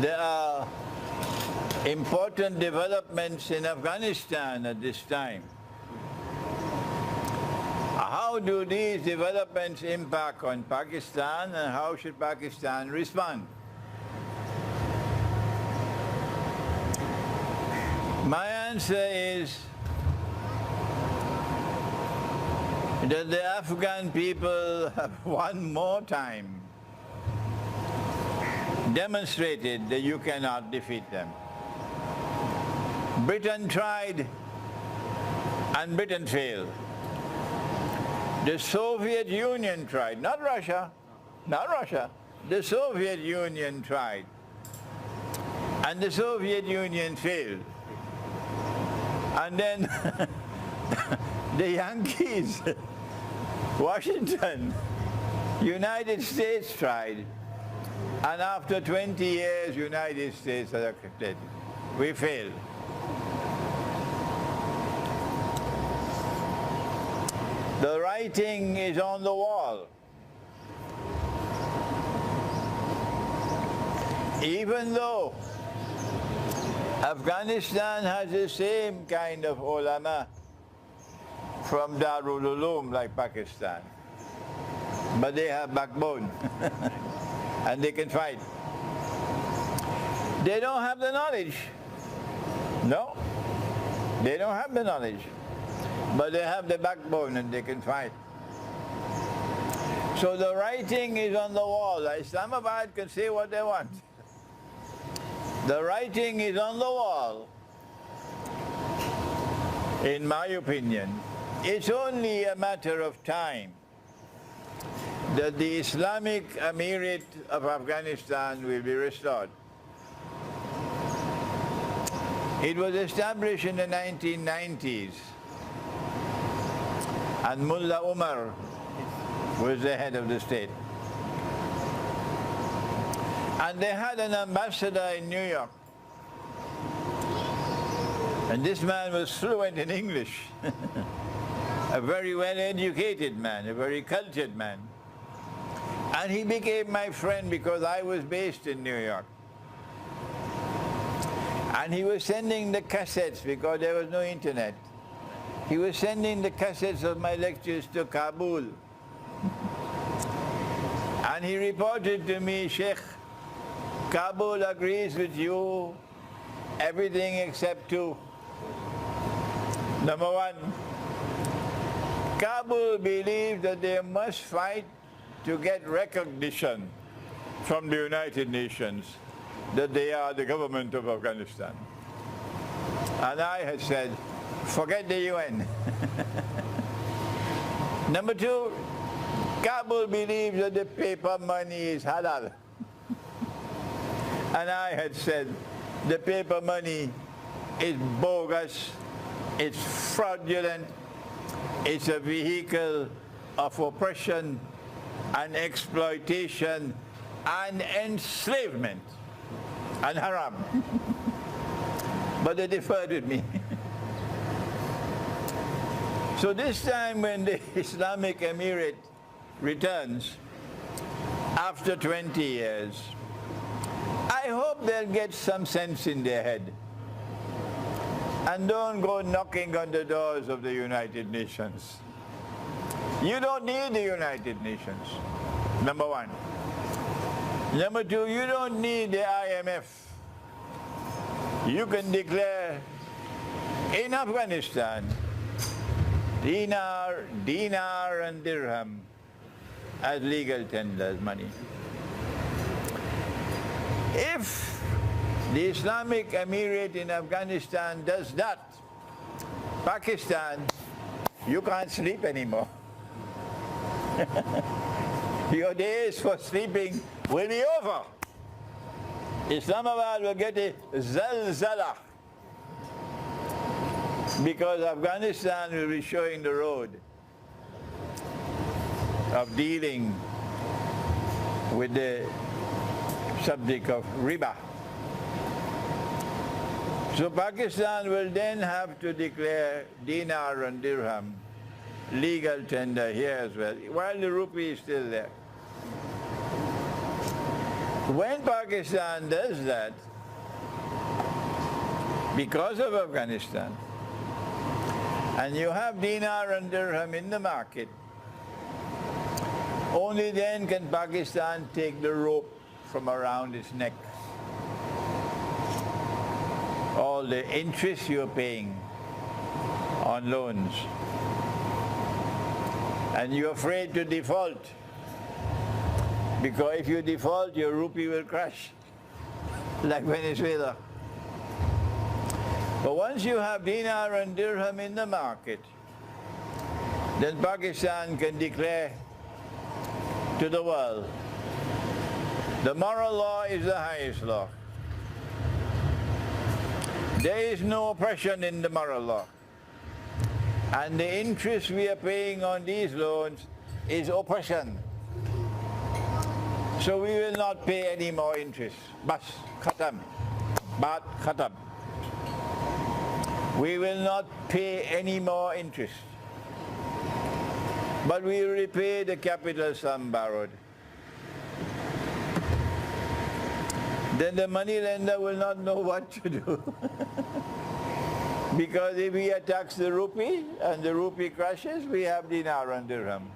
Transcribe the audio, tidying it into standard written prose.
There are important developments in Afghanistan at this time. How do these developments impact on Pakistan, and how should Pakistan respond? My answer is that the Afghan people have one more time demonstrated that you cannot defeat them. Britain tried and Britain failed. The Soviet Union tried, not Russia, the Soviet Union tried, and the Soviet Union failed. And then the Yankees, Washington, United States tried, and after 20 years, United States has accepted. We failed. The writing is on the wall. Even though Afghanistan has the same kind of ulama from Darul Uloom like Pakistan, but they have backbone and they can fight. They don't have the knowledge. No, they don't have the knowledge, but they have the backbone and they can fight. So the writing is on the wall. Islamabad can say what they want. The writing is on the wall. In my opinion, it's only a matter of time that the Islamic Emirate of Afghanistan will be restored. It was established in the 1990s, and Mullah Umar was the head of the state. And they had an ambassador in New York. And this man was fluent in English. A very well-educated man, a very cultured man. And he became my friend because I was based in New York. And he was sending the cassettes because there was no internet. He was sending the cassettes of my lectures to Kabul. And he reported to me, Syeikh, Kabul agrees with you, everything except two. Number one, Kabul believes that they must fight to get recognition from the United Nations that they are the government of Afghanistan. And I had said, forget the UN. Number two, Kabul believes that the paper money is halal. And I had said, the paper money is bogus, it's fraudulent, it's a vehicle of oppression and exploitation and enslavement and haram. But they deferred with me. So this time when the Islamic Emirate returns, after 20 years, I hope they'll get some sense in their head and don't go knocking on the doors of the United Nations. You don't need the United Nations, number one. Number two, you don't need the IMF. You can declare in Afghanistan dinar and dirham as legal tenders money. If the Islamic Emirate in Afghanistan does that, Pakistan, you can't sleep anymore. Your days for sleeping will be over. Islamabad will get a zalzala because Afghanistan will be showing the road of dealing with the subject of riba. So Pakistan will then have to declare dinar and dirham legal tender here as well, while the rupee is still there. When Pakistan does that, because of Afghanistan, and you have dinar and dirham in the market, only then can Pakistan take the rope from around its neck. All the interest you're paying on loans, and you're afraid to default, because if you default, your rupee will crash, like Venezuela. But once you have dinar and dirham in the market, then Pakistan can declare to the world, the moral law is the highest law. There is no oppression in the moral law. And the interest we are paying on these loans is oppression. So we will not pay any more interest. Bas, khatam. Baat, khatam. We will not pay any more interest. But we will repay the capital sum borrowed. Then the money lender will not know what to do. Because if we tax the rupee and the rupee crashes, we have dinar and dirham.